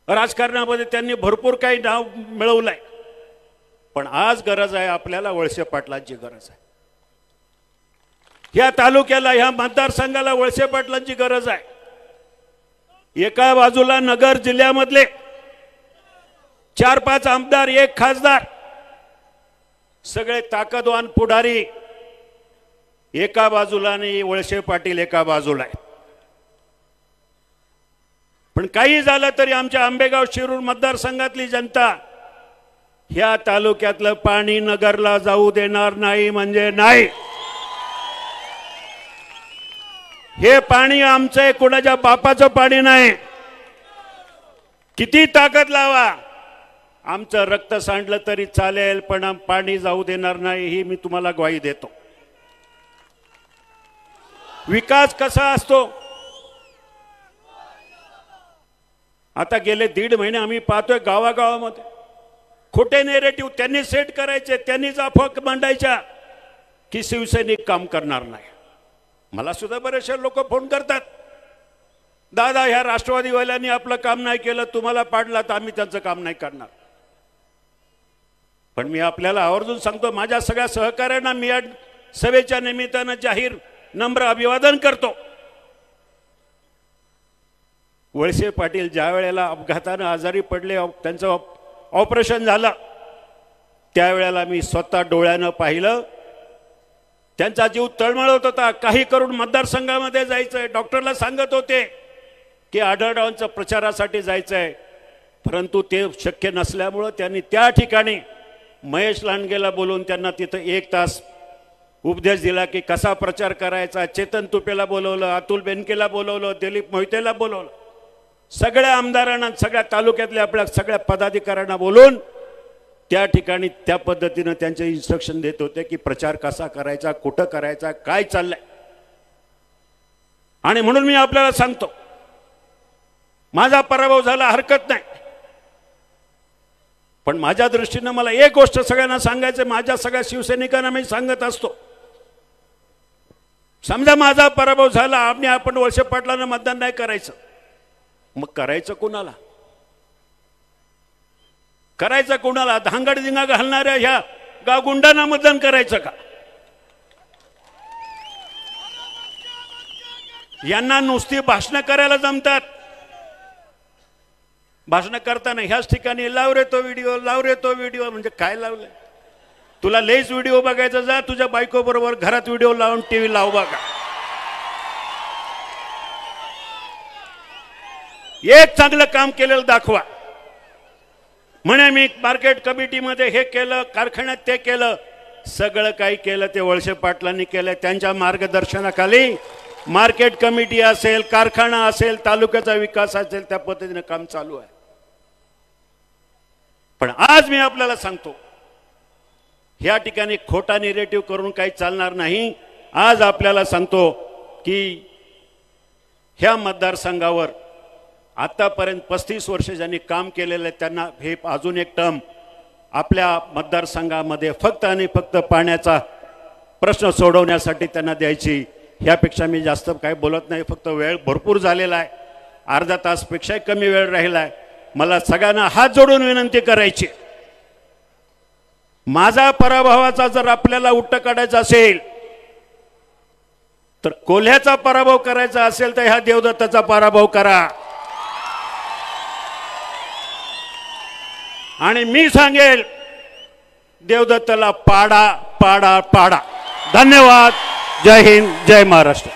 राजकारणामध्ये त्यांनी भरपूर काही नाव मिळवलंय, पण आज गरज आहे आपल्याला वळसे पाटलांची गरज आहे. या तालुक्याला, ह्या मतदारसंघाला वळसे पाटलांची गरज आहे. एका बाजूला नगर जिल्ह्यामधले 4-5 आमदार, 1 खासदार, सगळे ताकदवान पुढारी एका बाजूला आणि वळसे पाटील एका बाजूला आहेत. पण काही झालं तरी आमच्या आंबेगाव शिरूर मतदारसंघातली जनता ह्या तालुक्यातलं पाणी नगरला जाऊ देणार नाही म्हणजे नाही. हे पाणी आमचं आहे, कोणाच्या बापाचं पाणी नाही. किती ताकद लावा, आमचं रक्त सांडलं तरी चालेल, पण पाणी जाऊ देणार नाही, ही मी तुम्हाला ग्वाही देतो. विकास कसा असतो, आता गेले 1.5 महिने आम्ही पाहतोय गावागावामध्ये खोटे नेरेटिव्ह त्यांनी सेट करायचे, त्यांनीच अफवा मांडायच्या की शिवसैनिक काम करणार नाही. मला सुद्धा बरेचसे लोक फोन करतात, दादा ह्या राष्ट्रवादीवाल्यांनी आपलं काम नाही केलं, तुम्हाला पाडला तर आम्ही त्यांचं काम नाही करणार. पण मी आपल्याला आवर्जून सांगतो, माझ्या सगळ्या सहकार्यांना मी या सभेच्या निमित्तानं जाहीर नम्र अभिवादन करतो. वळसे पाटील ज्या वेळेला अपघातानं आजारी पडले, त्यांचं ऑपरेशन झालं, त्यावेळेला मी स्वतः डोळ्यानं पाहिलं. त्यांचा जीव तळमळत होता. काही करून मतदारसंघामध्ये जायचंय, डॉक्टरला सांगत होते की आढळरावांच्या प्रचारासाठी जायचंय, परंतु ते शक्य नसल्यामुळं त्यांनी त्या ठिकाणी महेश लांडगेला बोलवून त्यांना तिथं 1 तास उपदेश दिला की कसा प्रचार करायचा. चेतन तुपेला बोलवलं, अतुल बेनकेला बोलवलं, दिलीप मोहितेला बोलवलं, सगळ्या आमदारांना, सगळ्या तालुक्यातल्या आपल्या सगळ्या पदाधिकाऱ्यांना बोलून त्या ठिकाणी त्या पद्धतीनं त्यांचे इन्स्ट्रक्शन देत होते की प्रचार कसा करायचा, कुठं करायचा, काय चाललंय. आणि म्हणून मी आपल्याला सांगतो, माझा पराभव झाला हरकत नाही, पण माझ्या दृष्टीनं मला एक गोष्ट सगळ्यांना सांगायचं, माझ्या सगळ्या शिवसैनिकांना मी सांगत असतो, समजा माझा पराभव झाला, आपण वळसे पाटलांना मतदान नाही करायचं, मग करायचं कोणाला? करायचं कोणाला? धांगडधिंगा घालणाऱ्या ह्या गावगुंडांना मतदान करायचं का? यांना नुसती भाषणं करायला जमतात. भाषणं करताना ह्याच ठिकाणी लाव रे तो व्हिडिओ, लाव रे तो व्हिडिओ, म्हणजे काय लावलंय? तुला लेच व्हिडिओ बघायचा, जा तुझ्या बायको बरोबर घरात व्हिडिओ लावून टीव्ही लाव बघा. एक चांगलं काम केलेलं दाखवा. म्हणे मी मार्केट कमिटीमध्ये हे केलं, कारखान्यात ते केलं, सगळं काही केलं ते वळसे पाटलांनी केलं. त्यांच्या मार्गदर्शनाखाली मार्केट कमिटी असेल, कारखाना असेल, तालुक्याचा विकास असेल, त्या पद्धतीने काम चालू आहे. पण आज मी आपल्याला सांगतो, ह्या ठिकाणी खोटा नेरेटिव्ह करून काही चालणार नाही. आज आपल्याला सांगतो की ह्या मतदारसंघावर आतापर्यंत 35 वर्ष ज्यांनी काम केलेलं आहे त्यांना हे अजून एक टर्म आपल्या मतदारसंघामध्ये फक्त आणि फक्त पाण्याचा प्रश्न सोडवण्यासाठी त्यांना द्यायची. ह्यापेक्षा मी जास्त काही बोलत नाही, फक्त वेळ भरपूर झालेला आहे, अर्धा तासपेक्षाही कमी वेळ राहिला आहे. मला सगळ्यांना हात जोडून विनंती करायची, माझा पराभवाचा जर आपल्याला उट्ट काढायचा असेल, तर कोल्ह्याचा पराभव करायचा असेल तर ह्या देवदत्ताचा पराभव करा. आणि मी सांगेल, देवदत्ताला पाडा पाडा पाडा. धन्यवाद. जय हिंद, जय महाराष्ट्र.